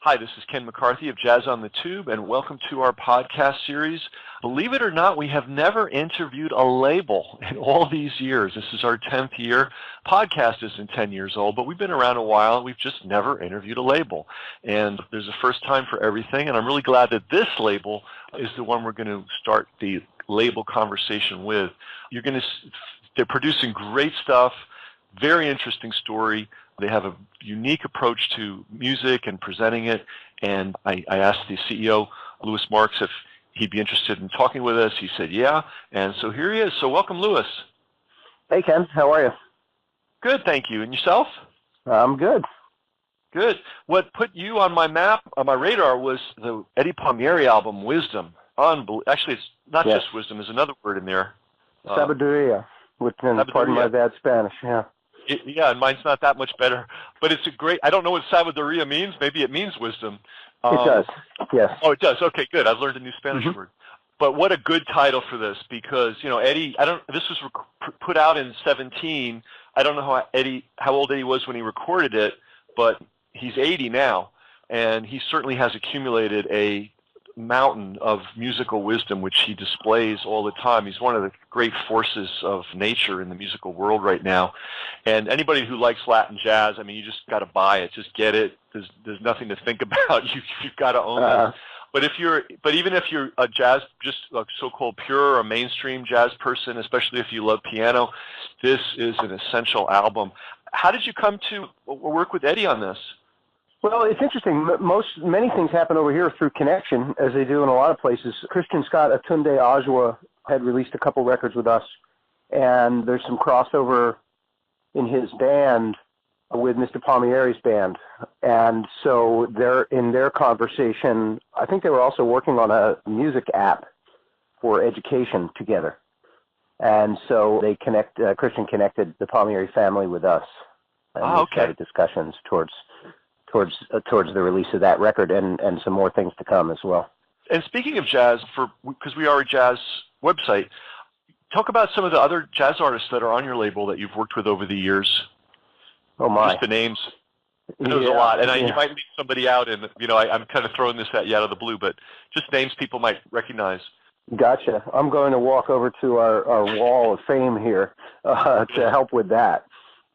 Hi, this is Ken McCarthy of Jazz on the Tube, and welcome to our podcast series. Believe it or not, we have never interviewed a label in all these years. This is our 10th year. Podcast isn't 10 years old, but we've been around a while, and we've just never interviewed a label. And there's a first time for everything, and I'm really glad that this label is the one we're going to start the label conversation with. They're producing great stuff, very interesting story. They have a unique approach to music and presenting it, and I asked the CEO, Louis Marks, if he'd be interested in talking with us. He said, yeah, and so here he is. So welcome, Louis. Hey, Ken. How are you? Good, thank you. And yourself? I'm good. Good. What put you on my map, on my radar, was the Eddie Palmieri album, Wisdom. Actually, it's not just Wisdom. There's another word in there. Sabiduría, pardon my bad Spanish, yeah. And mine's not that much better. But it's a great, I don't know what sabiduría means. Maybe it means wisdom. It does, yes. Oh, it does. Okay, good. I've learned a new Spanish word. But what a good title for this, because, Eddie, this was put out in 2017. I don't know how old Eddie was when he recorded it, but he's 80 now. And he certainly has accumulated a mountain of musical wisdom, which he displays all the time. He's one of the great forces of nature in the musical world right now. And anybody who likes Latin jazz, you just got to buy it. Just get it. There's nothing to think about. You've got to own it. But even if you're a jazz, just a so-called pure or mainstream jazz person, especially if you love piano, this is an essential album. How did you come to work with Eddie on this? Well, it's interesting. Many things happen over here through connection, as they do in a lot of places. Christian Scott Atunde Ajwa had released a couple records with us, and there's some crossover in his band with Mr. Palmieri's band. And so in their conversation, I think they were also working on a music app for education together. And so Christian connected the Palmieri family with us. And we started discussions towards the release of that record and some more things to come as well. And speaking of jazz, because we are a jazz website, talk about some of the other jazz artists that are on your label that you've worked with over the years. Oh, my. Just the names. There's a lot. And you might leave somebody out, and I'm kind of throwing this at you out of the blue, but just names people might recognize. Gotcha. I'm going to walk over to our wall of fame here to help with that.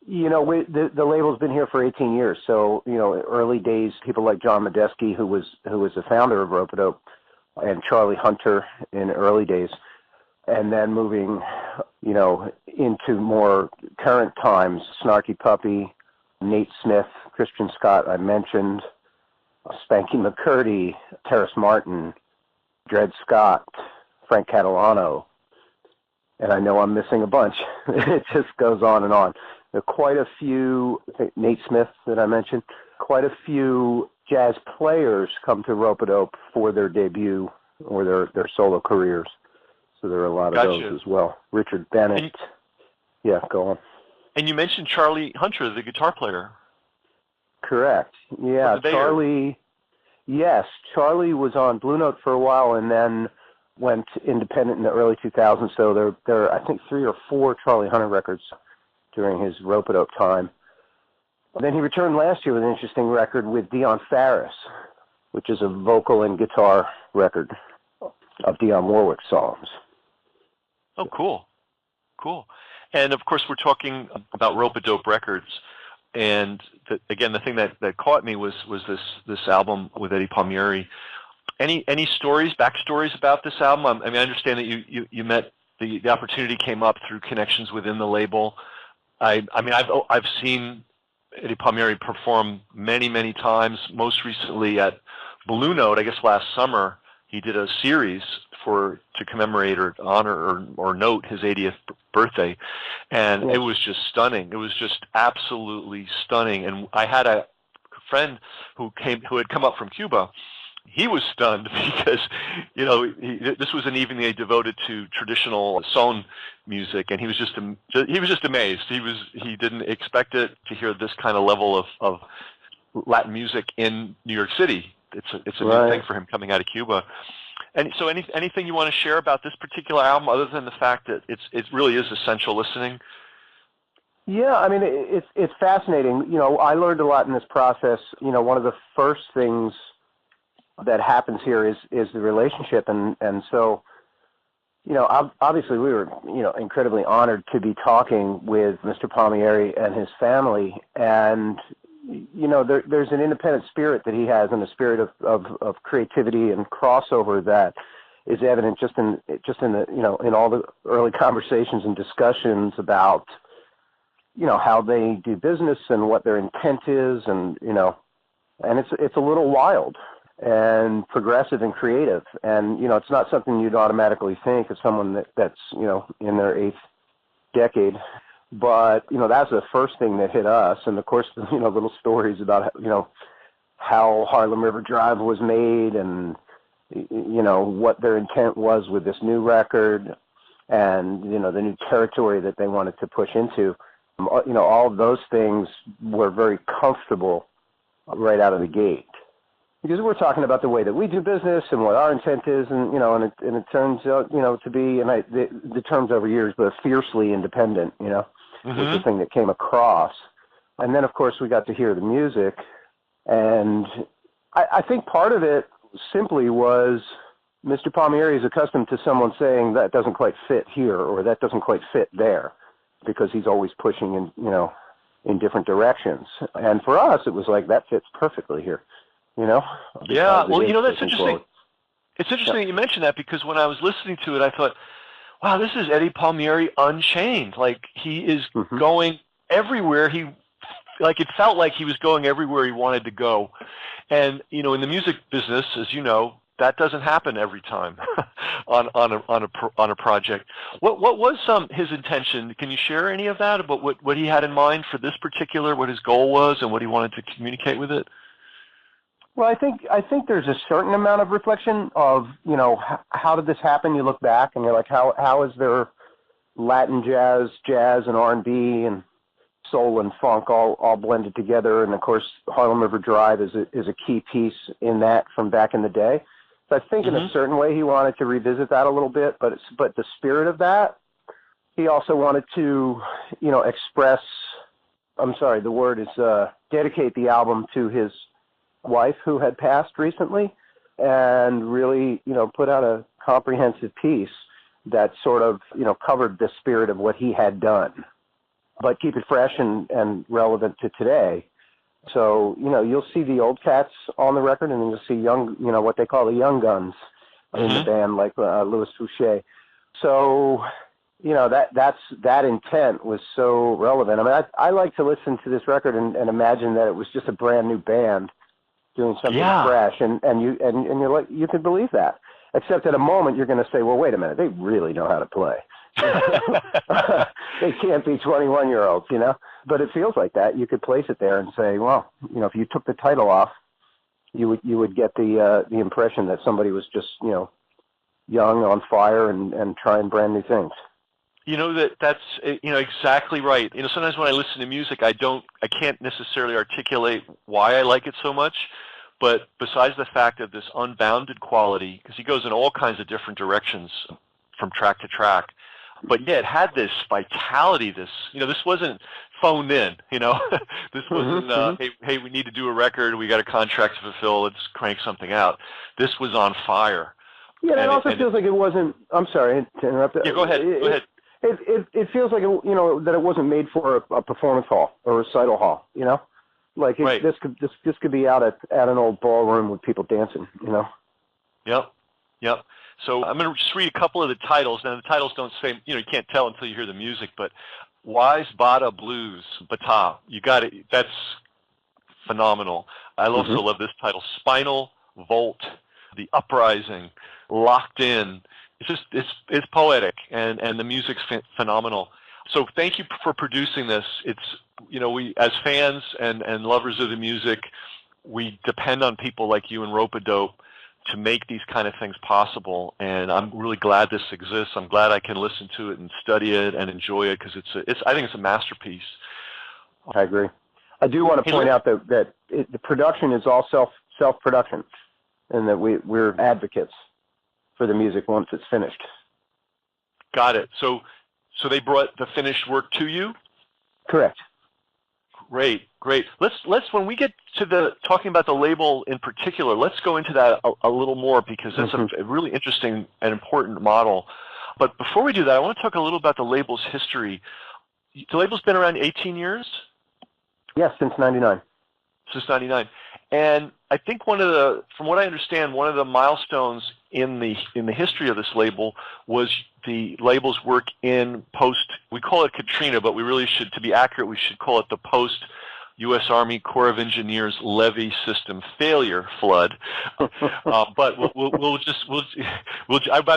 The label's been here for 18 years, so early days, people like John Medeski, who was the founder of Ropeadope, and Charlie Hunter in early days, and then moving, into more current times, Snarky Puppy, Nate Smith, Christian Scott, I mentioned, Spanky McCurdy, Terrace Martin, Dred Scott, Frank Catalano, and I know I'm missing a bunch. It just goes on and on. There are quite a few, Nate Smith that I mentioned, quite a few jazz players come to Ropeadope for their debut or their solo careers. So there are a lot of those as well. Richard Bennett. Go on. And you mentioned Charlie Hunter, the guitar player. Correct. Yeah, Charlie. Yes, Charlie was on Blue Note for a while and then went independent in the early 2000s. So there are, I think, 3 or 4 Charlie Hunter records during his Ropeadope time. Then he returned last year with an interesting record with Dion Farris, which is a vocal and guitar record of Dionne Warwick songs. Oh, cool. Cool. And, of course, we're talking about Ropeadope Records. And, again, the thing that caught me was this album with Eddie Palmieri. Any stories, backstories about this album? I understand that you met, the opportunity came up through connections within the label. I've seen Eddie Palmieri perform many times. Most recently at Blue Note, I guess last summer, he did a series to commemorate or honor or note his 80th birthday, and it was just stunning. It was just absolutely stunning. And I had a friend who had come up from Cuba. He was stunned because, this was an evening they devoted to traditional son music, and he was just amazed. He didn't expect it to hear this kind of level of Latin music in New York City. It's a new thing for him coming out of Cuba. And so, anything you want to share about this particular album, other than the fact that it really is essential listening? Yeah, I mean, it's fascinating. You know, I learned a lot in this process. You know, one of the first things that happens here is the relationship, and so, you know, obviously we were, you know, incredibly honored to be talking with Mr. Palmieri and his family, and you know, there's an independent spirit that he has, and a spirit of creativity and crossover that is evident just in the, you know, in all the early conversations and discussions about, you know, how they do business and what their intent is, and, you know, and it's a little wild and progressive and creative, and, you know, it's not something you'd automatically think of someone that's, you know, in their 8th decade, but, you know, that's the first thing that hit us, and of course, you know, little stories about, you know, how Harlem River Drive was made, and, you know, what their intent was with this new record, and, you know, the new territory that they wanted to push into. You know, all of those things were very comfortable right out of the gate, because we're talking about the way that we do business and what our intent is, and, you know, and it turns out, you know, to be, and the terms over years, but fiercely independent, you know, was the thing that came across. And then, of course, we got to hear the music, and I think part of it simply was Mr. Palmieri is accustomed to someone saying that doesn't quite fit here, or that doesn't quite fit there, because he's always pushing in, you know, in different directions. And for us, it was like, that fits perfectly here, you know? Yeah, well, you know, that's interesting. It's interesting that you mentioned that, because when I was listening to it, I thought, wow, this is Eddie Palmieri unchained. Like, he is going everywhere. It felt like he was going everywhere he wanted to go. And, you know, in the music business, as you know, that doesn't happen every time on a project. What was his intention? Can you share any of that about what he had in mind for this particular, what his goal was, and what he wanted to communicate with it? Well, I think there's a certain amount of reflection of, you know, how did this happen? You look back and you're like, how is there Latin jazz, and R&B, and soul and funk all blended together? And of course, Harlem River Drive is a key piece in that from back in the day. So I think in a certain way he wanted to revisit that a little bit, but the spirit of that, he also wanted to, you know, express, dedicate the album to his wife who had passed recently, and really, you know, put out a comprehensive piece that sort of, you know, covered the spirit of what he had done, but keep it fresh and relevant to today. So, you know, you'll see the old cats on the record, and then you'll see young, you know, what they call the young guns in the band, like Louis Fouché. So, you know, that intent was so relevant. I mean, I like to listen to this record and imagine that it was just a brand new band doing something fresh, and you're like, you can believe that. Except at a moment you're going to say, well, wait a minute, they really know how to play. They can't be 21-year-olds, you know. But it feels like that. You could place it there and say, well, you know, if you took the title off, you would get the impression that somebody was just, you know, young, on fire, and trying brand new things. You know, that's, you know, exactly right. You know, sometimes when I listen to music, I can't necessarily articulate why I like it so much, but besides the fact of this unbounded quality, because he goes in all kinds of different directions from track to track, but yeah, it had this vitality, this, you know, this wasn't phoned in, you know, this wasn't, hey, we need to do a record, we got a contract to fulfill, let's crank something out. This was on fire. Yeah, and it also feels like it wasn't, I'm sorry to interrupt. Yeah, go ahead. It feels like, you know, that it wasn't made for a performance hall or a recital hall, you know? Like, this could be out at an old ballroom with people dancing, you know? Yep. So I'm going to just read a couple of the titles. Now, the titles don't say, you know, you can't tell until you hear the music, but Wise Bata Blues, Bata. You got it. That's phenomenal. I also love this title, Spinal Volt, The Uprising, Locked In. It's poetic, and the music's phenomenal. So thank you for producing this. It's, you know, we, as fans and lovers of the music, we depend on people like you and Ropeadope to make these kind of things possible, and I'm really glad this exists. I'm glad I can listen to it and study it and enjoy it, because I think it's a masterpiece. I agree. I do want to point out that the production is all self-production, and that we're advocates for the music once it's finished. Got it. So they brought the finished work to you? Correct. Great, great. Let's when we get to the talking about the label in particular, let's go into that a little more because that's a really interesting and important model. But before we do that, I want to talk a little about the label's history. The label's been around 18 years? Yes, since 99. Since 99. And I think from what I understand, one of the milestones in the history of this label was the label's work in we call it Katrina, but we really should, to be accurate, we should call it the post U.S. Army Corps of Engineers levee system failure flood. But by the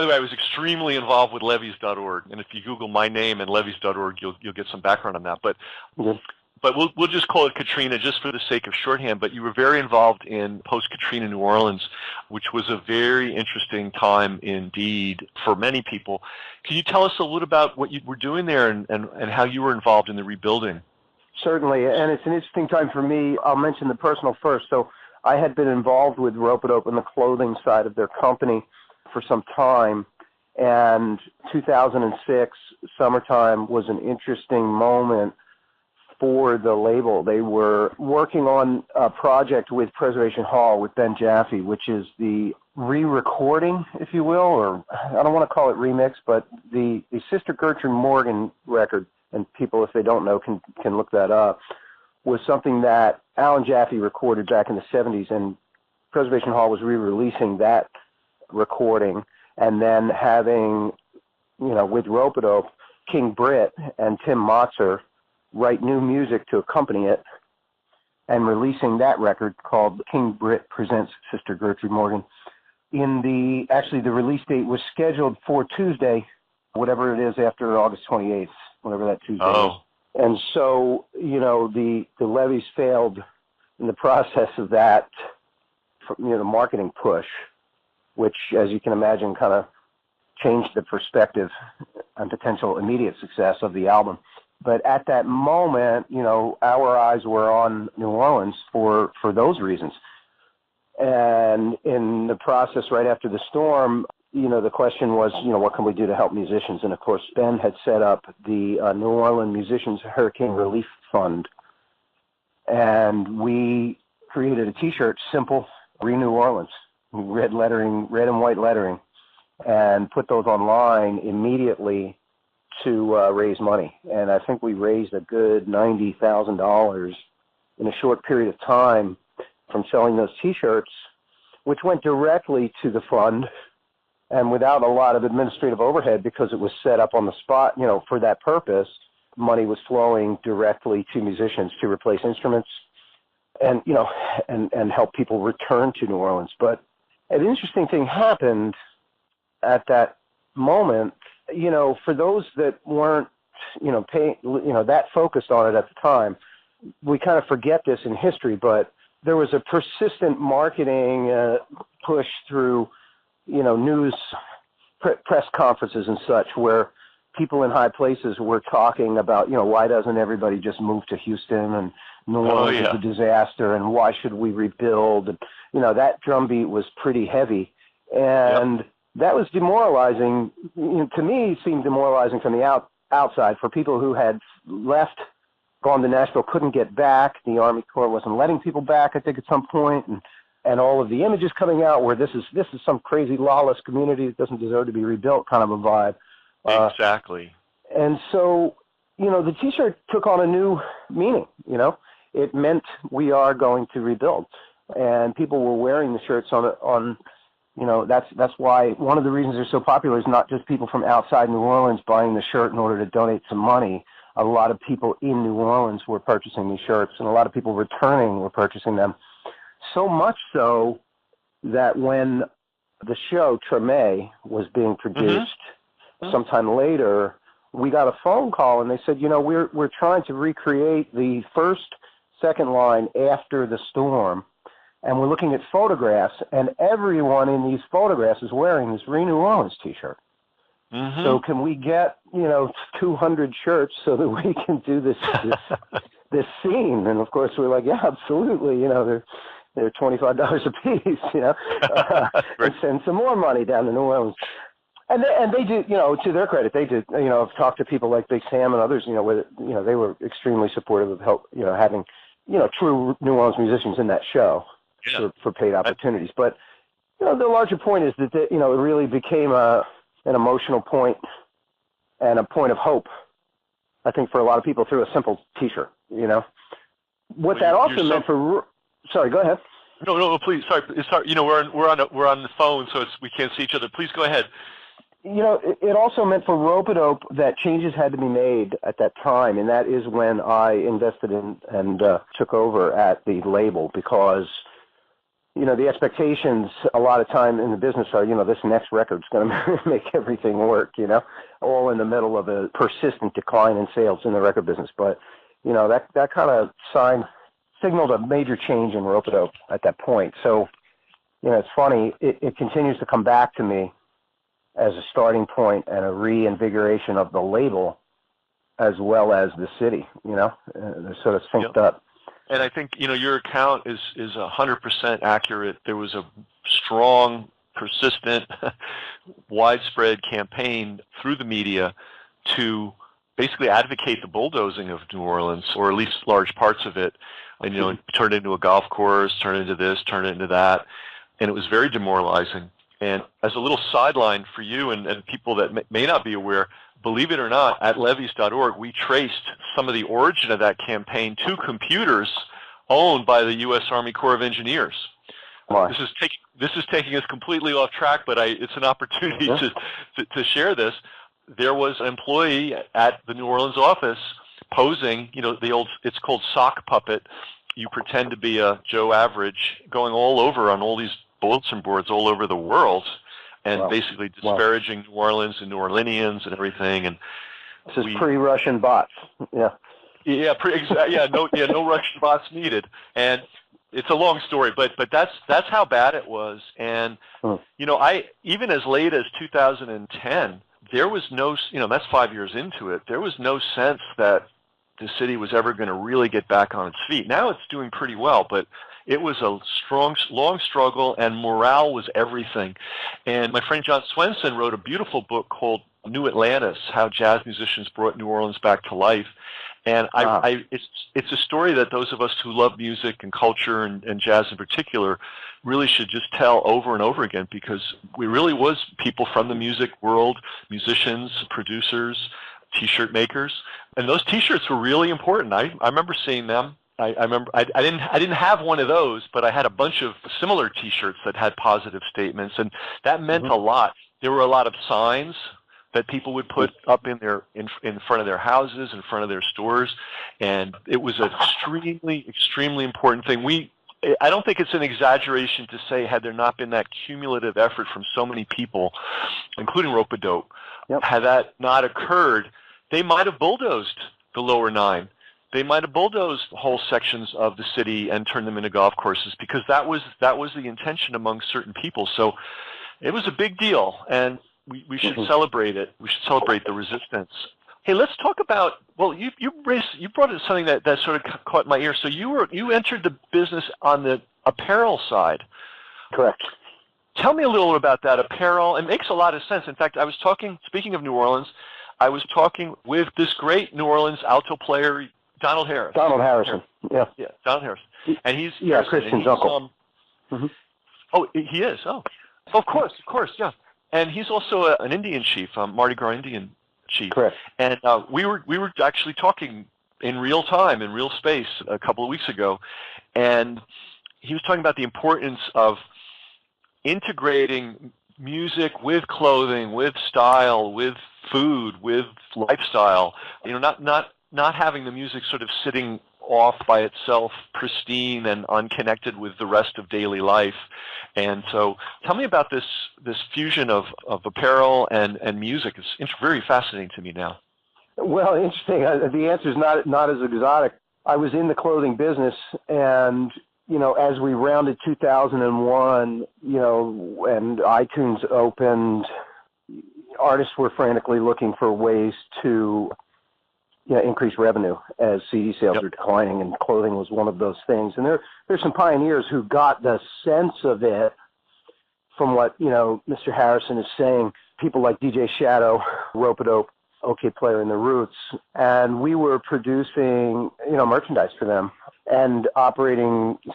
way, I was extremely involved with levees.org, and if you Google my name and levees.org, you'll get some background on that. But we'll just call it Katrina just for the sake of shorthand. But you were very involved in post-Katrina New Orleans, which was a very interesting time indeed for many people. Can you tell us a little about what you were doing there and how you were involved in the rebuilding? Certainly, and it's an interesting time for me. I'll mention the personal first. So I had been involved with Ropeadope in the clothing side of their company for some time, and 2006, summertime, was an interesting moment for the label. They were working on a project with Preservation Hall with Ben Jaffe, which is the re-recording, if you will, or I don't want to call it remix, but the Sister Gertrude Morgan record, and people, if they don't know, can look that up, was something that Alan Jaffe recorded back in the 70s, and Preservation Hall was re-releasing that recording, and then having, with Ropeadope, King Britt and Tim Motzer write new music to accompany it, and releasing that record called King Britt Presents Sister Gertrude Morgan. Actually, the release date was scheduled for Tuesday, whatever it is after August 28th, whatever that Tuesday is. And so, the levees failed in the process of that, marketing push, which, as you can imagine, kind of changed the perspective and potential immediate success of the album. But at that moment, our eyes were on New Orleans for those reasons. And in the process right after the storm, the question was, what can we do to help musicians? And, of course, Ben had set up the New Orleans Musicians Hurricane Relief Fund. And we created a T-shirt, simple, Re-New Orleans, red and white lettering, and put those online immediately to raise money. And I think we raised a good $90,000 in a short period of time from selling those T-shirts, which went directly to the fund and without a lot of administrative overhead because it was set up on the spot, for that purpose. Money was flowing directly to musicians to replace instruments and, and help people return to New Orleans. But an interesting thing happened at that moment. For those that weren't, that focused on it at the time, we kind of forget this in history, but there was a persistent marketing push through, news, press conferences and such, where people in high places were talking about, why doesn't everybody just move to Houston, and New Orleans is a disaster, and why should we rebuild? And, that drumbeat was pretty heavy. And that was demoralizing. To me, seemed demoralizing from the outside for people who had left, gone to Nashville, couldn't get back. The Army Corps wasn't letting people back, I think, at some point, and all of the images coming out where this is some crazy lawless community that doesn't deserve to be rebuilt kind of a vibe. Exactly. And so, the T-shirt took on a new meaning. It meant we are going to rebuild, and people were wearing the shirts on. That's why one of the reasons they're so popular is not just people from outside New Orleans buying the shirt in order to donate some money. A lot of people in New Orleans were purchasing these shirts, and a lot of people returning were purchasing them. So much so that when the show Treme was being produced sometime later, we got a phone call, and they said, we're trying to recreate the second line after the storm, and we're looking at photographs, and everyone in these photographs is wearing this Re-New Orleans T-shirt. So can we get, 200 shirts so that we can do this scene? And of course we're like, yeah, absolutely. They're $25 a piece, and send some more money down to New Orleans. And they did, to their credit, they did, I've talked to people like Big Sam and others, where, they were extremely supportive of help, having, true New Orleans musicians in that show for paid opportunities. But, the larger point is that, it really became an emotional point and a point of hope, I think, for a lot of people through a simple T-shirt, What that also meant for, sorry, go ahead. No, please. Sorry. We're on the phone, so we can't see each other. Please go ahead. It also meant for Ropeadope that changes had to be made at that time, and that is when I invested in and took over at the label because, the expectations a lot of time in the business are, this next record's going to make everything work, all in the middle of a persistent decline in sales in the record business. But, that kind of signaled a major change in Ropeadope at that point. So, it's funny, it continues to come back to me as a starting point and a reinvigoration of the label as well as the city, they're sort of synced up. And I think, your account is 100% accurate. There was a strong, persistent, widespread campaign through the media to basically advocate the bulldozing of New Orleans, or at least large parts of it, and, turn it into a golf course, turn it into this, turn it into that. And it was very demoralizing. And as a little sideline for you and people that may not be aware, believe it or not, at levees.org, we traced some of the origin of that campaign to computers owned by the U.S. Army Corps of Engineers. Wow. This is taking us completely off track, but it's an opportunity to share this. There was an employee at the New Orleans office posing, it's called sock puppet. You pretend to be a Joe Average, going all over on all these bulletin boards all over the world, and basically disparaging New Orleans and New Orleanians and everything. And this is pre-Russian bots. No Russian bots needed. And it's a long story, but that's how bad it was. And I even as late as 2010, there was no, that's 5 years into it. There was no sense that the city was ever going to really get back on its feet. Now it's doing pretty well, but it was a long struggle, and morale was everything. And my friend John Swenson wrote a beautiful book called New Atlantis, How Jazz Musicians Brought New Orleans Back to Life. And it's a story that those of us who love music and culture and jazz in particular really should just tell over and over again, because we really was people from the music world, musicians, producers, T-shirt makers, and those T-shirts were really important. I remember seeing them. I remember I didn't have one of those, but I had a bunch of similar T-shirts that had positive statements, and that meant a lot. There were a lot of signs that people would put up in front of their houses, in front of their stores, and it was an extremely important thing. I don't think it's an exaggeration to say, had there not been that cumulative effort from so many people, including Ropeadope, had that not occurred, they might have bulldozed the lower nine. They might have bulldozed whole sections of the city and turned them into golf courses, because that was the intention among certain people. So it was a big deal, and we should celebrate it. We should celebrate the resistance. Hey, let's talk about, you brought in something that sort of caught my ear. So you entered the business on the apparel side. Correct. Tell me a little about that apparel. It makes a lot of sense. In fact, speaking of New Orleans, I was talking with this great New Orleans alto player, Donald Harris. Donald Harrison, yeah. Yeah, Donald Harris. And he's Christian's uncle. Oh, he is? Oh, of course, yeah. And he's also an Indian chief, Mardi Gras Indian chief. Correct. And we were actually talking in real time, in real space, a couple of weeks ago, and he was talking about the importance of integrating music with clothing, with style, with food, with lifestyle. Not having the music sort of sitting off by itself, pristine and unconnected with the rest of daily life. And so tell me about this fusion of apparel and music. It's very fascinating to me now. Well, interesting. The answer is not as exotic. I was in the clothing business, and as we rounded 2001, and iTunes opened, artists were frantically looking for ways to increase revenue as CD sales are declining, and clothing was one of those things. And there's some pioneers who got the sense of it from what, Mr. Harrison is saying, people like DJ Shadow, Ropeadope, OK Player and the Roots, and we were producing, merchandise for them and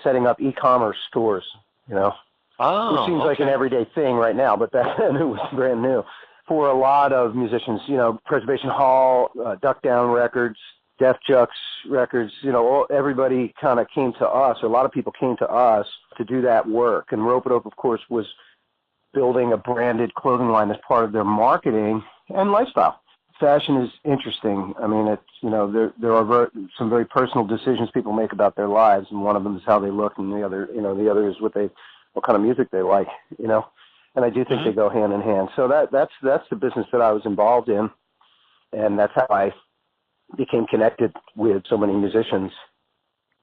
setting up e-commerce stores, which seems like an everyday thing right now, but back then it was brand new. For a lot of musicians, Preservation Hall, Duck Down Records, Def Jux Records, everybody kind of came to us, or a lot of people came to us to do that work. And Ropeadope, of course, was building a branded clothing line as part of their marketing and lifestyle. Fashion is interesting. I mean, it's, there are some very personal decisions people make about their lives, and one of them is how they look, and the other is what kind of music they like, And I do think they go hand in hand. So that's the business that I was involved in, and that's how I became connected with so many musicians.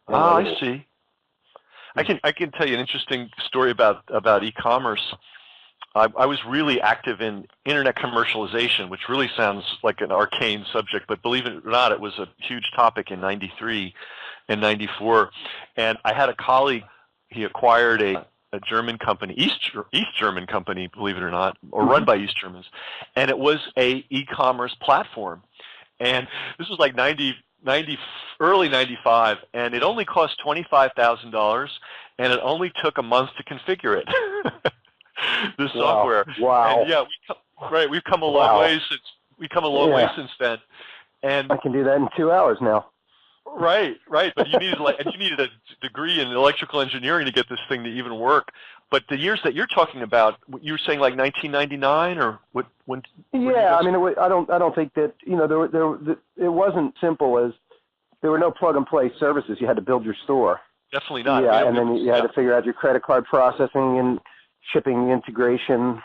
I see. I can tell you an interesting story about e-commerce. I was really active in internet commercialization, which really sounds like an arcane subject, but believe it or not, it was a huge topic in '93 and '94. And I had a colleague. He acquired a German company, East German company, believe it or not, or run by East Germans, and it was a e-commerce platform. And this was like early '95, and it only cost $25,000, and it only took a month to configure it. This software. Wow. And yeah, we've come a long way since then. And I can do that in 2 hours now. Right. But you needed a degree in electrical engineering to get this thing to even work. But the years that you're talking about, you were saying like 1999 or what? When? Yeah, I mean, I don't think that it wasn't simple as there were no plug and play services. You had to build your store. Definitely not. Yeah, and then you had to figure out your credit card processing and shipping integration,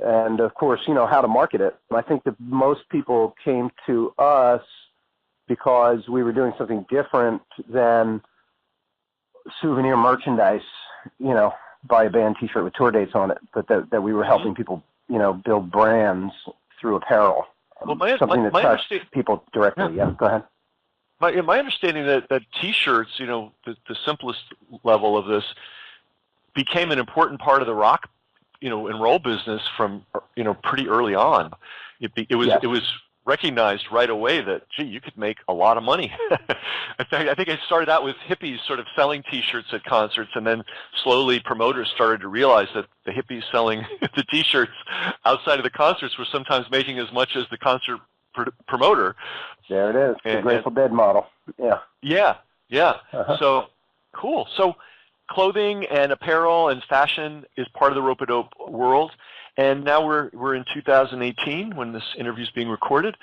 and of course, how to market it. I think that most people came to us because we were doing something different than souvenir merchandise, buy a band T-shirt with tour dates on it, but that we were helping people, build brands through apparel. Well, something that touched people directly. Yeah, go ahead. My understanding that T-shirts, the simplest level of this, became an important part of the rock, and roll business from, pretty early on. It was recognized right away that, gee, you could make a lot of money. In fact, I think it started out with hippies sort of selling T-shirts at concerts, and then slowly promoters started to realize that the hippies selling the T-shirts outside of the concerts were sometimes making as much as the concert promoter. There it is, the Grateful Dead model. Yeah. Yeah. So, cool. So, clothing and apparel and fashion is part of the Ropeadope world, and now we're in 2018 when this interview is being recorded.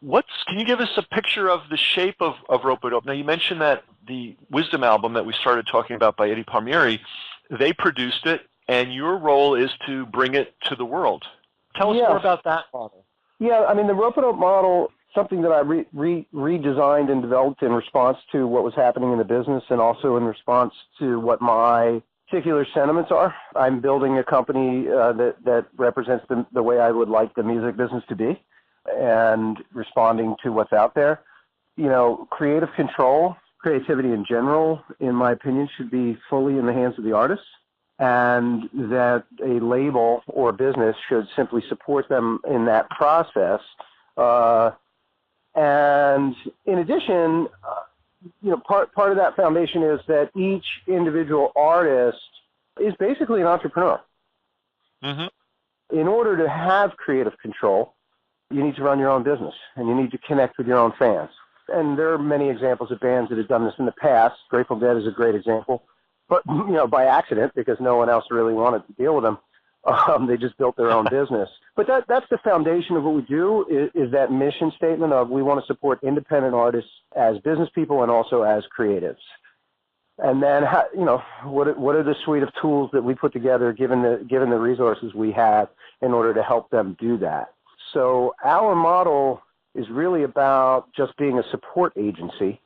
Can you give us a picture of the shape of Ropeadope? Now, you mentioned that the Wisdom album that we started talking about by Eddie Palmieri, they produced it, and your role is to bring it to the world. Tell us more about that model. Yeah, I mean, the Ropeadope model, something that I redesigned and developed in response to what was happening in the business, and also in response to what my particular sentiments are. I'm building a company that represents the way I would like the music business to be, and responding to what's out there. Creative control, creativity in general, in my opinion, should be fully in the hands of the artists, and that a label or business should simply support them in that process. And in addition, part of that foundation is that each individual artist is basically an entrepreneur. In order to have creative control, you need to run your own business, and you need to connect with your own fans. And there are many examples of bands that have done this in the past. Grateful Dead is a great example, but by accident, because no one else really wanted to deal with them. They just built their own business. But that's the foundation of what we do, is that mission statement of we want to support independent artists as business people and also as creatives. And then, what are the suite of tools that we put together, given the resources we have, in order to help them do that? So our model is really about just being a support agency.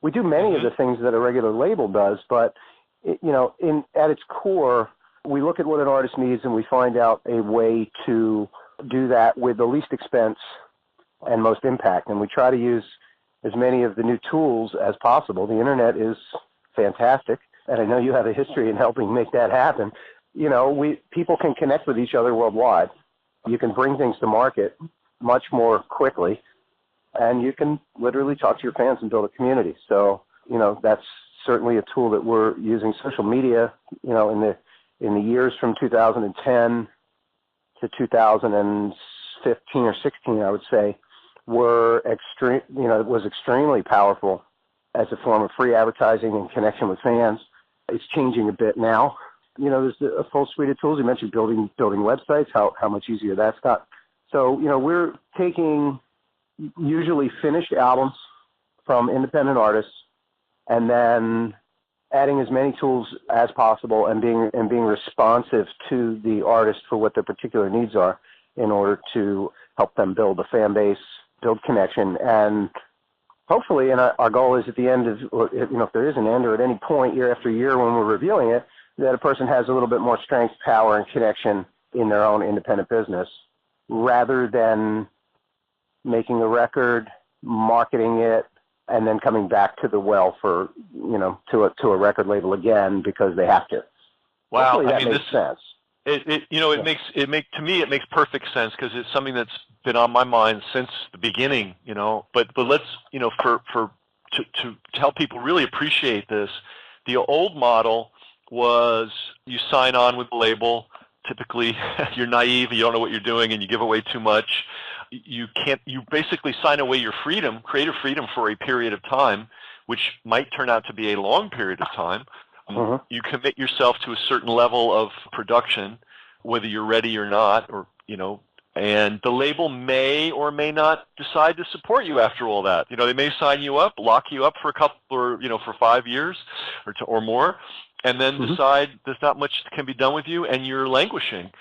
We do many of the things that a regular label does, but at its core, we look at what an artist needs, and we find out a way to do that with the least expense and most impact. And we try to use as many of the new tools as possible. The internet is fantastic, and I know you have a history in helping make that happen. people can connect with each other worldwide. You can bring things to market much more quickly, and you can literally talk to your fans and build a community. So, that's certainly a tool that we're using. Social media, in the years from 2010 to 2015 or 16, I would say, was extremely powerful as a form of free advertising and connection with fans. It's changing a bit now. There's a full suite of tools. You mentioned building websites, how much easier that's got. So, we're taking usually finished albums from independent artists and then adding as many tools as possible and being responsive to the artist for what their particular needs are in order to help them build a fan base, build connection, and hopefully, and our goal is at the end of, if there is an end or at any point year after year when we're reviewing it, that a person has a little bit more strength, power, and connection in their own independent business rather than making a record, marketing it, and then coming back to the well for, to a record label again because they have to. Wow. Hopefully that makes sense. To me, it makes perfect sense because it's something that's been on my mind since the beginning, but let's, to help people really appreciate this, the old model was you sign on with the label. Typically, you're naive, you don't know what you're doing, and you give away too much. You basically sign away your freedom, creative freedom for a period of time, which might turn out to be a long period of time. You commit yourself to a certain level of production, whether you're ready or not, and the label may or may not decide to support you after all that. They may sign you up, lock you up for a couple or, for 5 years or more, and then decide there's not much that can be done with you and you're languishing.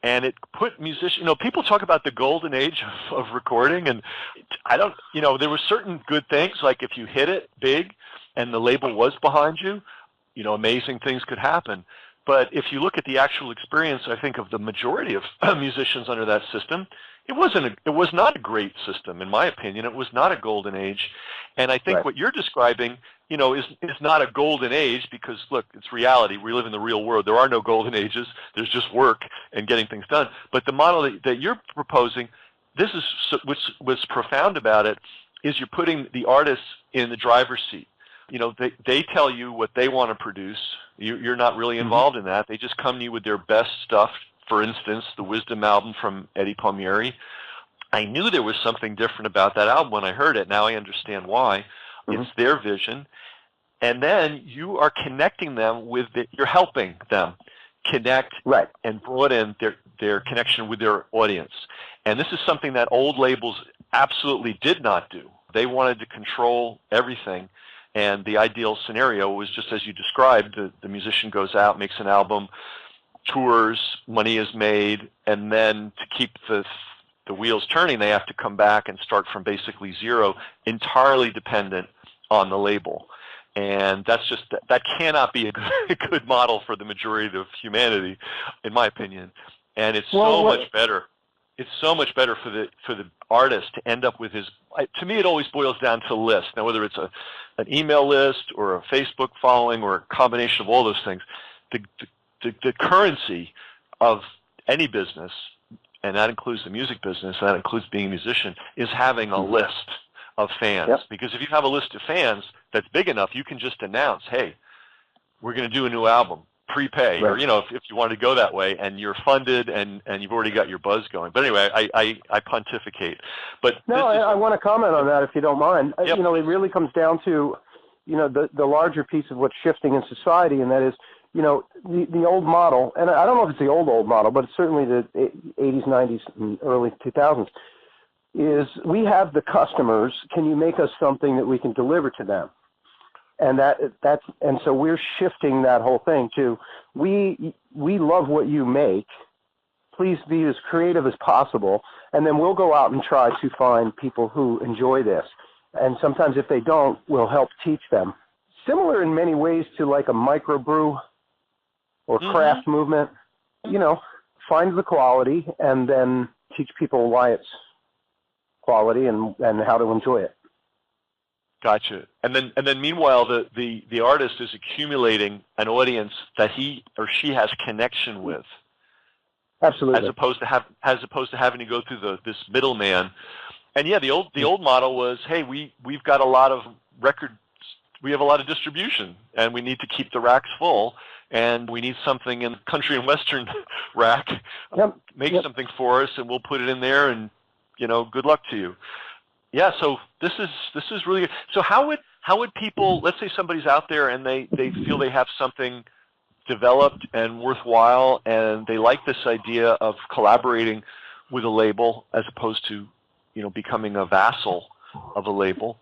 And it put musicians, people talk about the golden age of recording, and there were certain good things, like if you hit it big and the label was behind you, amazing things could happen. But if you look at the actual experience, I think, of the majority of musicians under that system, it was not a great system, in my opinion. It was not a golden age. And I think what you're describing, is not a golden age because, look, it's reality. We live in the real world. There are no golden ages. There's just work and getting things done. But the model that you're proposing, this is what's profound about it, is you're putting the artists in the driver's seat. They tell you what they want to produce. You're not really involved in that. They just come to you with their best stuff. For instance, the Wisdom album from Eddie Palmieri. I knew there was something different about that album when I heard it. Now I understand why. It's their vision. And then you are connecting them you're helping them connect and broaden their connection with their audience. And this is something that old labels absolutely did not do. They wanted to control everything. And the ideal scenario was just as you described, the musician goes out, makes an album, tours, money is made, and then to keep the wheels turning, they have to come back and start from basically zero, entirely dependent on the label. And that cannot be a good model for the majority of humanity, in my opinion. And it's much better. It's so much better for the artist to end up with to me, it always boils down to a list. Now, whether it's an email list or a Facebook following or a combination of all those things, the currency of any business, and that includes the music business, and that includes being a musician, is having a list of fans. Because if you have a list of fans that's big enough, you can just announce, hey, we're going to do a new album. Prepay, or if you want to go that way, and you're funded and you've already got your buzz going. But anyway, I pontificate. But I want to comment on that if you don't mind. It really comes down to the larger piece of what's shifting in society, and that is the old model. And I don't know if it's the old model, but it's certainly the 80s, 90s, and early 2000s. Is we have the customers. Can you make us something that we can deliver to them? And and so we're shifting that whole thing to we love what you make. Please be as creative as possible, and then we'll go out and try to find people who enjoy this. And sometimes if they don't, we'll help teach them. Similar in many ways to like a microbrew or craft movement. Find the quality and then teach people why it's quality and how to enjoy it. Gotcha. And then meanwhile, the artist is accumulating an audience that he or she has connection with, Absolutely. as opposed to having to go through this middleman. And yeah, the old model was, hey, we've got a lot of records, we have a lot of distribution, and we need to keep the racks full, and we need something in the country and western rack. Make something for us, and we'll put it in there, and good luck to you. Yeah, so this is really good. So how would people, let's say somebody's out there and they feel they have something developed and worthwhile, and they like this idea of collaborating with a label as opposed to becoming a vassal of a label,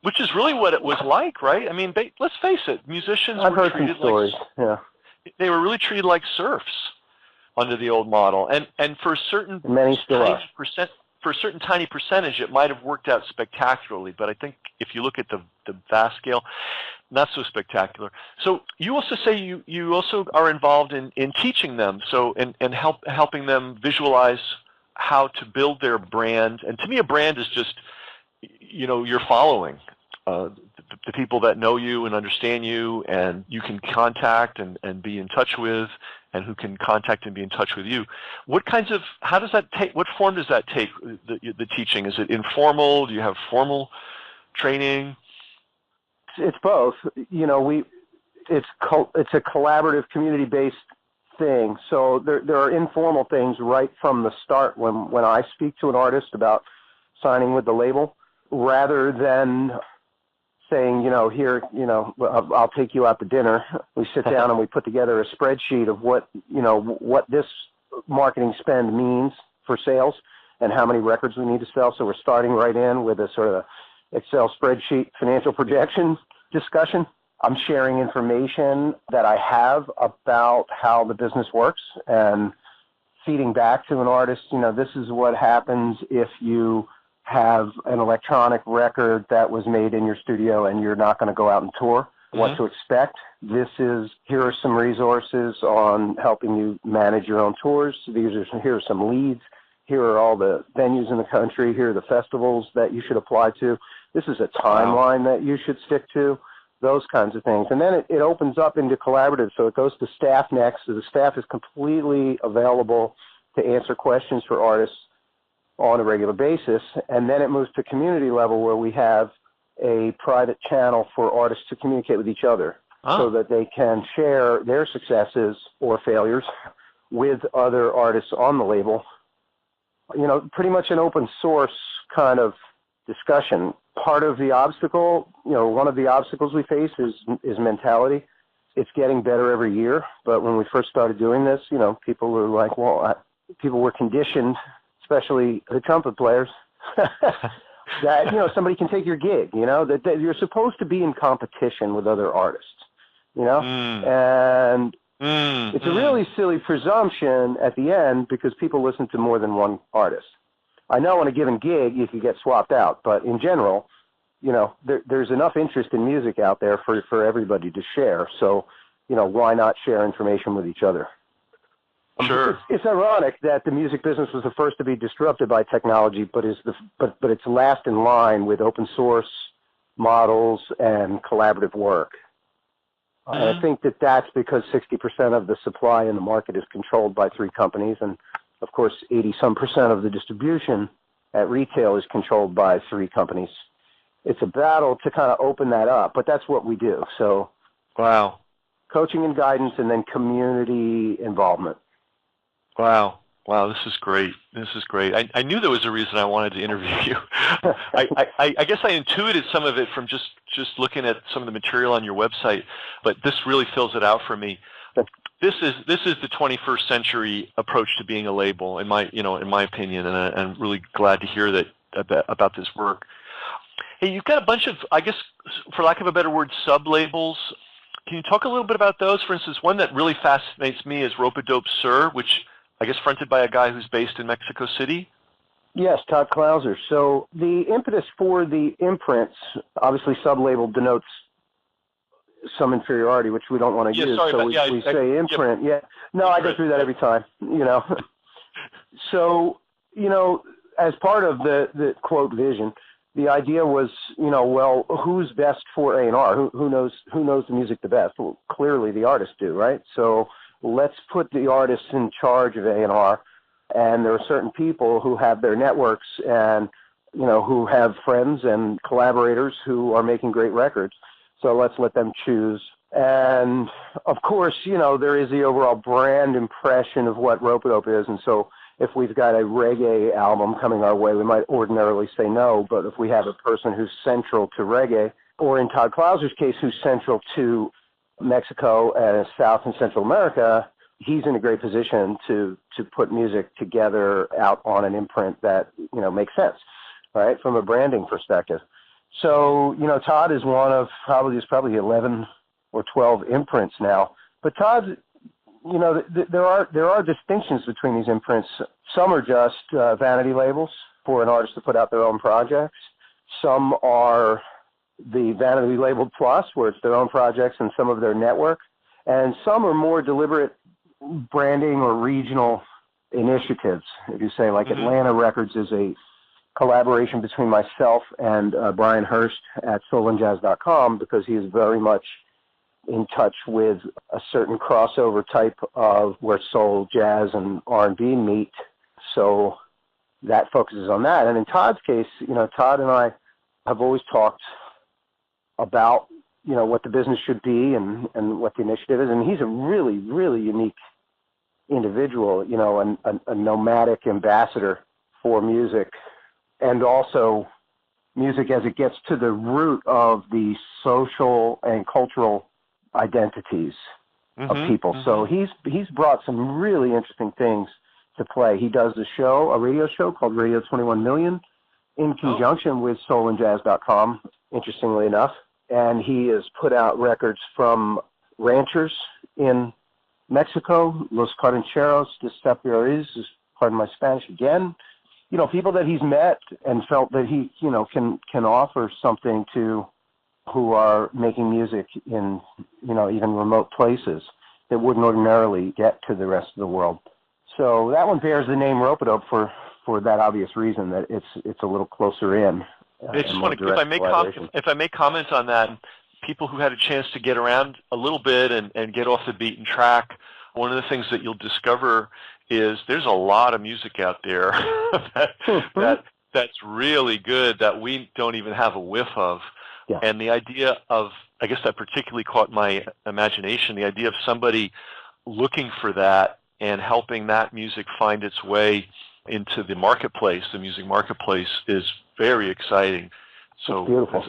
which is really what it was like, right? I mean, let's face it, musicians I've were heard treated some stories. They were really treated like serfs under the old model, and for a certain Many still are. For a certain tiny percentage, it might have worked out spectacularly, but I think if you look at the vast scale, not so spectacular. So you also say you also are involved in teaching them, so and helping them visualize how to build their brand. And to me, a brand is just your following, the people that know you and understand you, and you can contact and be in touch with, and who can contact and be in touch with you. How does that take, what form does that take, the teaching? Is it informal? Do you have formal training? It's both. It's a collaborative, community-based thing. So there are informal things right from the start when I speak to an artist about signing with the label, rather than saying, here, I'll take you out to dinner. We sit down and we put together a spreadsheet of what this marketing spend means for sales and how many records we need to sell. So we're starting right in with a sort of Excel spreadsheet financial projection discussion. I'm sharing information that I have about how the business works and feeding back to an artist, this is what happens if you have an electronic record that was made in your studio and you're not going to go out and tour, what to expect. Here are some resources on helping you manage your own tours. Here are some leads. Here are all the venues in the country. Here are the festivals that you should apply to. This is a timeline that you should stick to, those kinds of things. And then it opens up into collaborative, so it goes to staff next. So the staff is completely available to answer questions for artists on a regular basis, and then it moves to community level where we have a private channel for artists to communicate with each other so that they can share their successes or failures with other artists on the label. Pretty much an open source kind of discussion. Part of the obstacle, one of the obstacles we face is mentality. It's getting better every year, but when we first started doing this, people were like, people were conditioned, especially the trumpet players, that, somebody can take your gig, that you're supposed to be in competition with other artists, and it's a really silly presumption at the end because people listen to more than one artist. I know on a given gig you can get swapped out, but in general, there's enough interest in music out there for everybody to share. So, why not share information with each other? Sure. It's ironic that the music business was the first to be disrupted by technology, but it's last in line with open source models and collaborative work. I think that's because 60% of the supply in the market is controlled by 3 companies, and of course 80-some% of the distribution at retail is controlled by 3 companies. It's a battle to kind of open that up, but that's what we do. So, wow, coaching and guidance, and then community involvement. Wow, this is great. I knew there was a reason I wanted to interview you. I guess I intuited some of it from just looking at some of the material on your website, but this really fills it out for me. This is the 21st century approach to being a label, in my opinion, and I'm really glad to hear that about this work. Hey, you've got a bunch of, I guess, for lack of a better word, sub-labels. Can you talk a little bit about those? For instance, one that really fascinates me is Ropeadope Sir, which I guess fronted by a guy who's based in Mexico City? Yes, Todd Klauser. So the impetus for the imprints, obviously sub-label denotes some inferiority, which we don't want to use. So we say imprint. Yeah. No, I go through that every time, So, as part of the quote vision, the idea was, well, who's best for A&R? Who knows the music the best? Well, clearly the artists do, right? So let's put the artists in charge of A&R, and there are certain people who have their networks and, who have friends and collaborators who are making great records. So let's let them choose. And, of course, there is the overall brand impression of what Ropeadope is, and so if we've got a reggae album coming our way, we might ordinarily say no, but if we have a person who's central to reggae, or in Todd Clouser's case, who's central to Mexico and South and Central America, he's in a great position to put music together out on an imprint that, makes sense, right, from a branding perspective. So, Todd is one of there's probably 11 or 12 imprints now, but Todd's, there are distinctions between these imprints. Some are just vanity labels for an artist to put out their own projects. Some are the vanity labeled plus, where it's their own projects and some of their network. And some are more deliberate branding or regional initiatives. If you say, like Atlanta Records is a collaboration between myself and Brian Hurst at soulandjazz.com, because he is very much in touch with a certain crossover type of where soul, jazz, and R&B meet. So that focuses on that. And in Todd's case, Todd and I have always talked about, what the business should be and what the initiative is. And he's a really, really unique individual, a nomadic ambassador for music, and also music as it gets to the root of the social and cultural identities of people. So he's brought some really interesting things to play. He does a radio show called Radio 21 Million in conjunction with soulandjazz.com, interestingly enough. And he has put out records from ranchers in Mexico, Los Carrancheros de Stapioris, pardon my Spanish again, people that he's met and felt that he, can offer something to who are making music in, even remote places that wouldn't ordinarily get to the rest of the world. So that one bears the name Ropeadope for that obvious reason, that it's a little closer in. I just want to, if I may comment on that, people who had a chance to get around a little bit and get off the beaten track, one of the things that you'll discover is there's a lot of music out there that's really good that we don't even have a whiff of. Yeah. And the idea of, I guess that particularly caught my imagination, the idea of somebody looking for that and helping that music find its way into the marketplace, the music marketplace, is very exciting. So beautiful.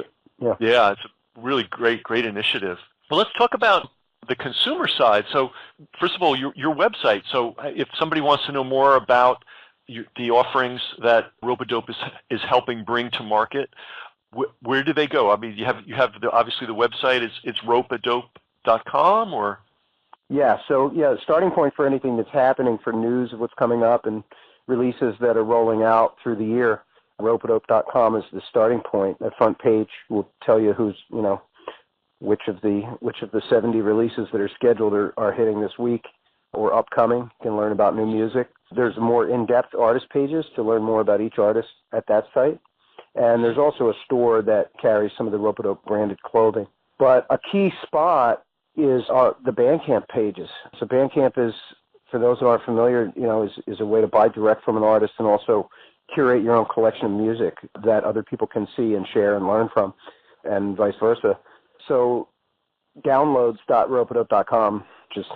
Yeah, it's a really great initiative. Well, let's talk about the consumer side. So first of all, your website. So if somebody wants to know more about the offerings that Ropeadope is helping bring to market, where do they go? I mean, you have obviously the website. It's ropeadope.com, or? Yeah. So the starting point for anything that's happening, for news of what's coming up and releases that are rolling out through the year, ropeadope.com is the starting point. The front page will tell you who's, which of the 70 releases that are scheduled are hitting this week or upcoming. You can learn about new music. There's more in-depth artist pages to learn more about each artist at that site. And there's also a store that carries some of the Ropeadope branded clothing. But a key spot is the Bandcamp pages. So Bandcamp is, for those who aren't familiar, is a way to buy direct from an artist and also curate your own collection of music that other people can see and share and learn from, and vice versa. So downloads.ropeadope.com, just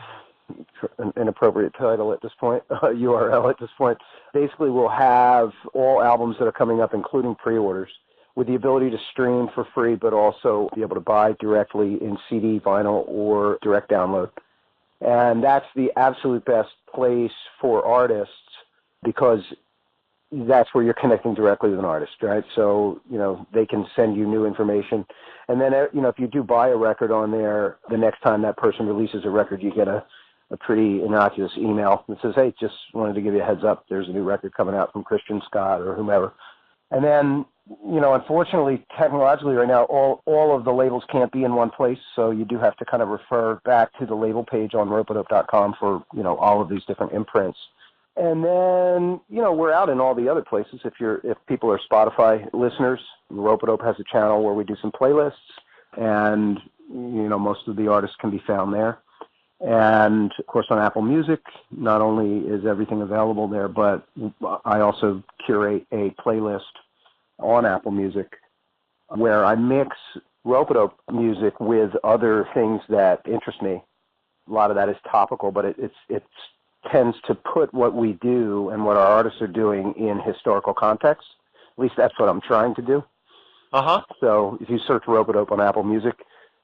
an inappropriate title at this point, URL at this point, basically will have all albums that are coming up, including pre-orders, with the ability to stream for free, but also be able to buy directly in CD, vinyl, or direct download. And that's the absolute best place for artists, because that's where you're connecting directly with an artist, right? So, they can send you new information. And then, if you do buy a record on there, the next time that person releases a record, you get a pretty innocuous email that says, hey, just wanted to give you a heads up, there's a new record coming out from Christian Scott or whomever. And then, unfortunately, technologically right now, all of the labels can't be in one place, so you do have to kind of refer back to the label page on ropeadope.com for, all of these different imprints. And then, we're out in all the other places. If people are Spotify listeners, Ropeadope has a channel where we do some playlists, and, most of the artists can be found there. And, of course, on Apple Music, not only is everything available there, but I also curate a playlist on Apple Music where I mix Ropeadope music with other things that interest me. A lot of that is topical, but it tends to put what we do and what our artists are doing in historical context. At least that's what I'm trying to do. Uh-huh. So if you search Ropeadope on Apple Music,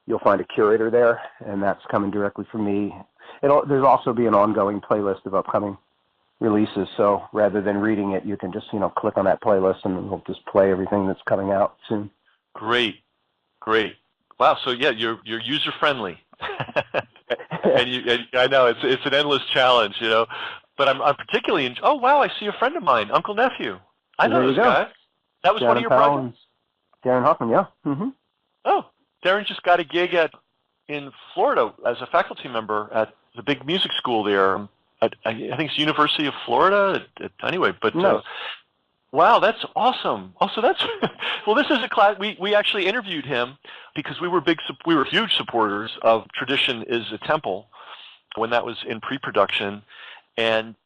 you'll find a curator there, and that's coming directly from me. There's also be an ongoing playlist of upcoming releases, so rather than reading it, you can just, click on that playlist, and it'll just play everything that's coming out soon. Great. Wow, so yeah, you're user-friendly. And I know it's an endless challenge, But I'm particularly oh wow, I see a friend of mine, Uncle Nephew. I know this guy. That was one of your projects. Darren Hoffman, yeah. Mm-hmm. Oh, Darren just got a gig in Florida as a faculty member at the big music school there. I think it's University of Florida. Anyway, but nice. Wow, that's awesome. Also, that's well. This is a class. We actually interviewed him because we were huge supporters of Tradition is a Temple when that was in pre-production, and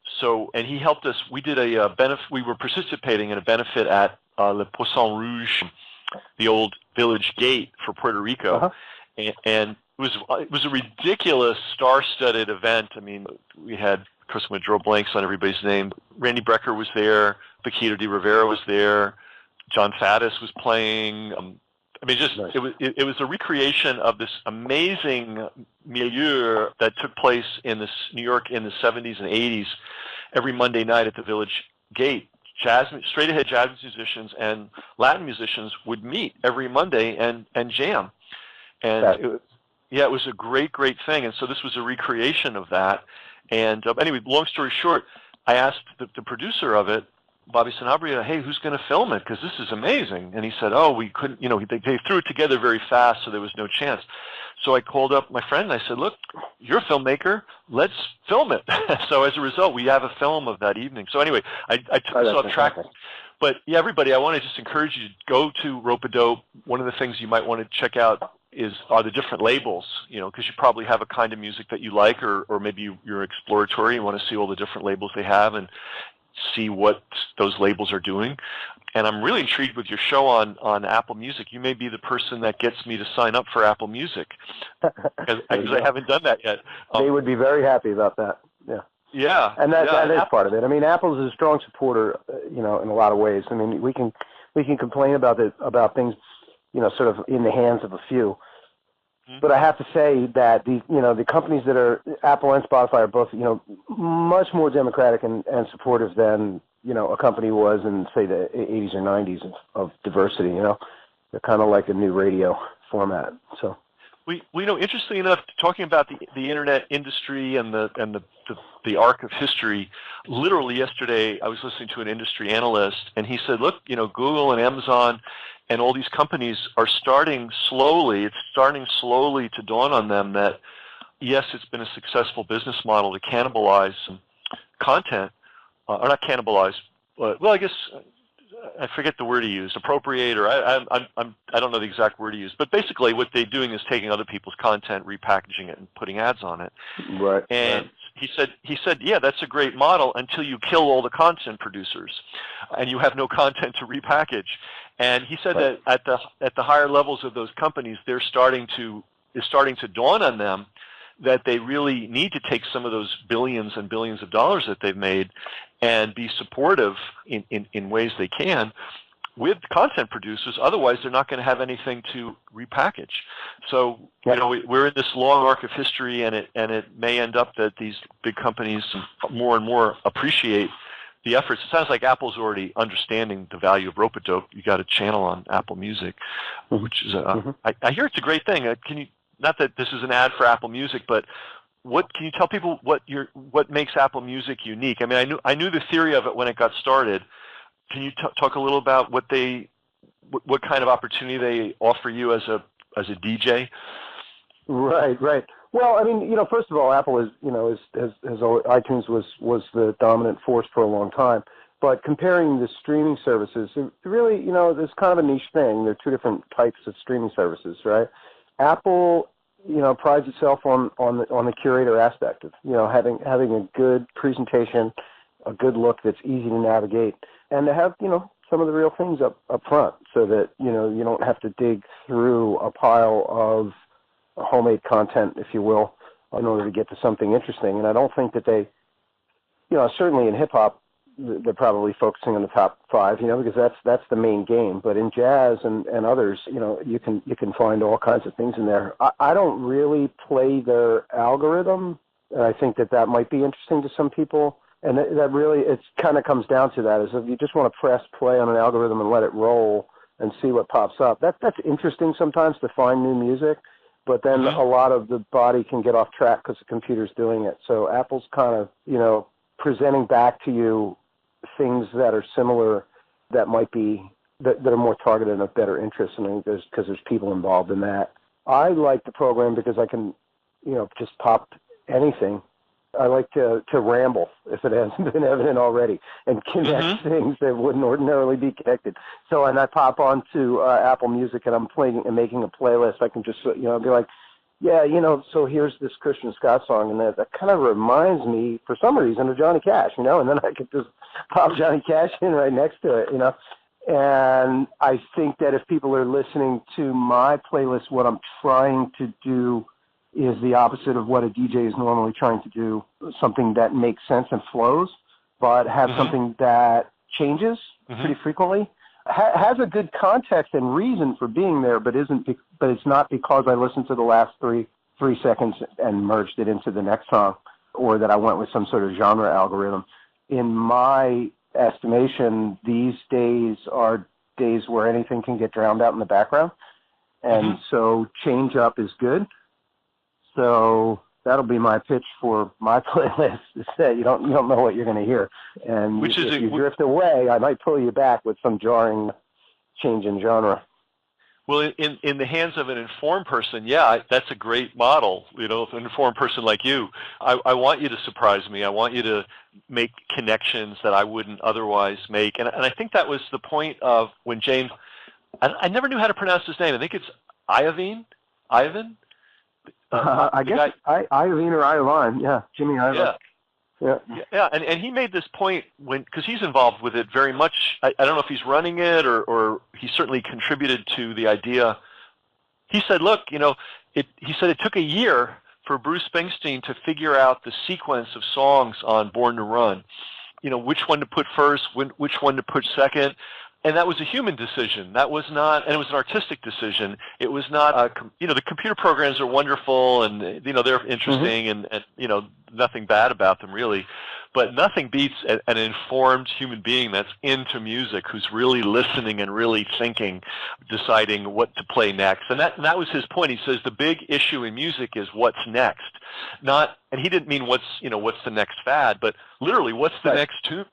he helped us. We did a benefit. We were participating in a benefit at Le Poisson Rouge, the old village gate for Puerto Rico, and it was a ridiculous star-studded event. I mean, we had, of course, I'm going to draw blanks on everybody's name. Randy Brecker was there. Paquito de Rivera was there. John Faddis was playing. Just nice. It was a recreation of this amazing milieu that took place in New York in the 70s and 80s. Every Monday night at the Village Gate, straight ahead jazz musicians and Latin musicians would meet every Monday and jam. And it was a great thing. And so this was a recreation of that. And anyway, long story short, I asked the producer of it, Bobby Sanabria, hey, who's going to film it? Because this is amazing. And he said, oh, we couldn't, they threw it together very fast, so there was no chance. So I called up my friend and I said, look, you're a filmmaker. Let's film it. So as a result, we have a film of that evening. So anyway, I took this off track. But yeah, everybody, I want to just encourage you to go to Ropeadope. One of the things you might want to check out are the different labels, because you probably have a kind of music that you like, or maybe you're exploratory and want to see all the different labels they have and see what those labels are doing. And I'm really intrigued with your show on Apple Music. You may be the person that gets me to sign up for Apple Music, because I haven't done that yet. They would be very happy about that. Yeah. Yeah. And that is part of it. I mean, Apple's a strong supporter, in a lot of ways. I mean, we can complain about things, sort of in the hands of a few. But I have to say that the companies that are Apple and Spotify are both, much more democratic and supportive than, a company was in, say, the 80s or 90s of diversity, They're kind of like a new radio format. So we interestingly enough, talking about the internet industry and the arc of history, literally yesterday I was listening to an industry analyst, and he said, look, Google and Amazon and all these companies are starting slowly. It's starting slowly to dawn on them that, yes, it's been a successful business model to cannibalize some content, or not cannibalize, but, well, I guess I forget the word he used, appropriate, or I don't know the exact word he used. But basically, what they're doing is taking other people's content, repackaging it, and putting ads on it. Right. And he said, yeah, that's a great model until you kill all the content producers, and you have no content to repackage. And he said that at the higher levels of those companies, it's starting to dawn on them that they really need to take some of those billions and billions of dollars that they've made and be supportive in ways they can with content producers. Otherwise, they're not going to have anything to repackage. So, we're in this long arc of history, and it may end up that these big companies more and more appreciate the efforts. It sounds like Apple's already understanding the value of Ropeadope. You got a channel on Apple Music, which is I hear it's a great thing. Can you? Not that this is an ad for Apple Music, but can you tell people what makes Apple Music unique? I mean, I knew the theory of it when it got started. Can you talk a little about what kind of opportunity they offer you as a DJ? Right. Well, I mean, first of all, Apple is, has always, iTunes was the dominant force for a long time. But comparing the streaming services, it really, there's kind of a niche thing. There are two different types of streaming services, right? Apple, prides itself on the curator aspect of, having a good presentation, a good look that's easy to navigate, and to have, some of the real things up front, so that you don't have to dig through a pile of homemade content, if you will, in order to get to something interesting. And I don't think that they, certainly in hip hop, they're probably focusing on the top 5, because that's the main game. But in jazz and others, you can find all kinds of things in there. I don't really play their algorithm, and I think that might be interesting to some people. And that really, it kind of comes down to that, is if you just want to press play on an algorithm and let it roll and see what pops up. That's interesting sometimes, to find new music, but then a lot of the body can get off track because the computer's doing it. So Apple's kind of, presenting back to you things that are similar, that might be, that are more targeted and of better interest, and because there's people involved in that. I like the program because I can, just pop anything. I like to ramble, if it hasn't been evident already, and connect things that wouldn't ordinarily be connected. So, and I pop onto Apple Music, and I'm playing and making a playlist. I can just, be like, yeah, so here's this Christian Scott song, and that kind of reminds me, for some reason, of Johnny Cash, and then I could just pop Johnny Cash in right next to it, And I think that if people are listening to my playlist, what I'm trying to do is the opposite of what a DJ is normally trying to do, something that makes sense and flows, but have something that changes pretty frequently, has a good context and reason for being there, but it's not because I listened to the last three seconds and merged it into the next song, or that I went with some sort of genre algorithm. In my estimation, these days are days where anything can get drowned out in the background, and so change up is good. So that'll be my pitch for my playlist, is that you don't know what you're going to hear. And if you drift away, I might pull you back with some jarring change in genre. Well, in the hands of an informed person, yeah, that's a great model. An informed person like you, I want you to surprise me. I want you to make connections that I wouldn't otherwise make. And I think that was the point of when James, I never knew how to pronounce his name. I think it's Ivan? I guess Ivan or Ivan, yeah, Jimmy Ivan. Yeah, and he made this point because he's involved with it very much. I don't know if he's running it or he certainly contributed to the idea. He said, look, he said it took a year for Bruce Springsteen to figure out the sequence of songs on Born to Run, which one to put first, which one to put second. And that was a human decision. That was not, and it was an artistic decision. It was not, the computer programs are wonderful, and they're interesting, and nothing bad about them really, but nothing beats an informed human being that's into music, who's really listening and really thinking, deciding what to play next. And that was his point. He says the big issue in music is what's next, and he didn't mean what's the next fad, but literally what's the next tune.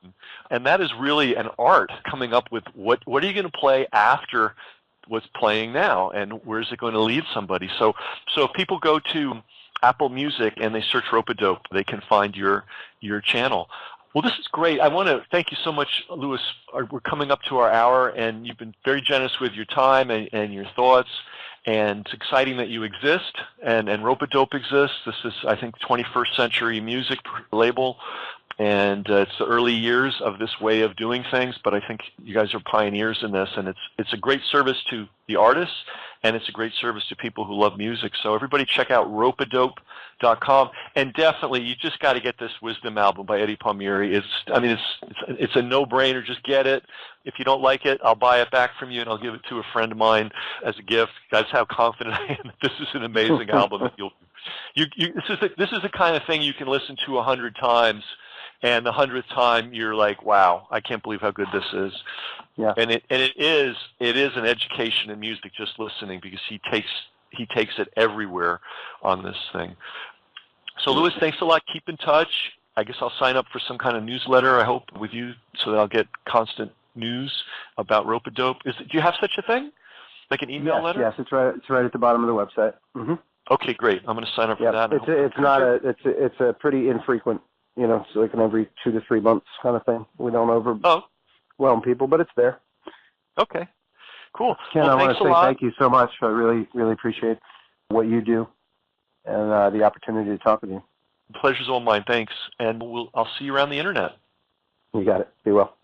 And that is really an art, coming up with what are you going to play after what's playing now, and where's it going to lead somebody. So if people go to Apple Music and they search Ropeadope, they can find your channel. Well, this is great. I want to thank you so much, Louis. We're coming up to our hour, and you've been very generous with your time and your thoughts. And it's exciting that you exist, and Ropeadope exists. This is, I think, 21st century music label, and it's the early years of this way of doing things. But I think you guys are pioneers in this, and it's a great service to the artists, and it's a great service to people who love music. So everybody check out Ropeadope.com, and definitely you just got to get this Wisdom album by Eddie Palmieri. It's a no-brainer. Just get it. If you don't like it, I'll buy it back from you, and I'll give it to a friend of mine as a gift. That's how confident I am that this is an amazing album. This is the kind of thing you can listen to 100 times, and the 100th time you're like, wow, I can't believe how good this is. Yeah. And it is an education in music, just listening, because he takes it everywhere on this thing. So Louis, thanks a lot. Keep in touch. I guess I'll sign up for some kind of newsletter, I hope, with you, so that I'll get constant news about Ropeadope. Do you have such a thing? Like an email letter? Yes, it's right at the bottom of the website. Okay, great. I'm going to sign up for Yeah, that. it's a pretty infrequent, it's like an every 2 to 3 months kind of thing. We don't overwhelm people, but it's there. Okay, cool. Ken, Well, I thanks want a to say lot. thank you so much. I really, really appreciate what you do and the opportunity to talk with you. The pleasure's all mine. Thanks, and I'll see you around the internet. You got it. Be well.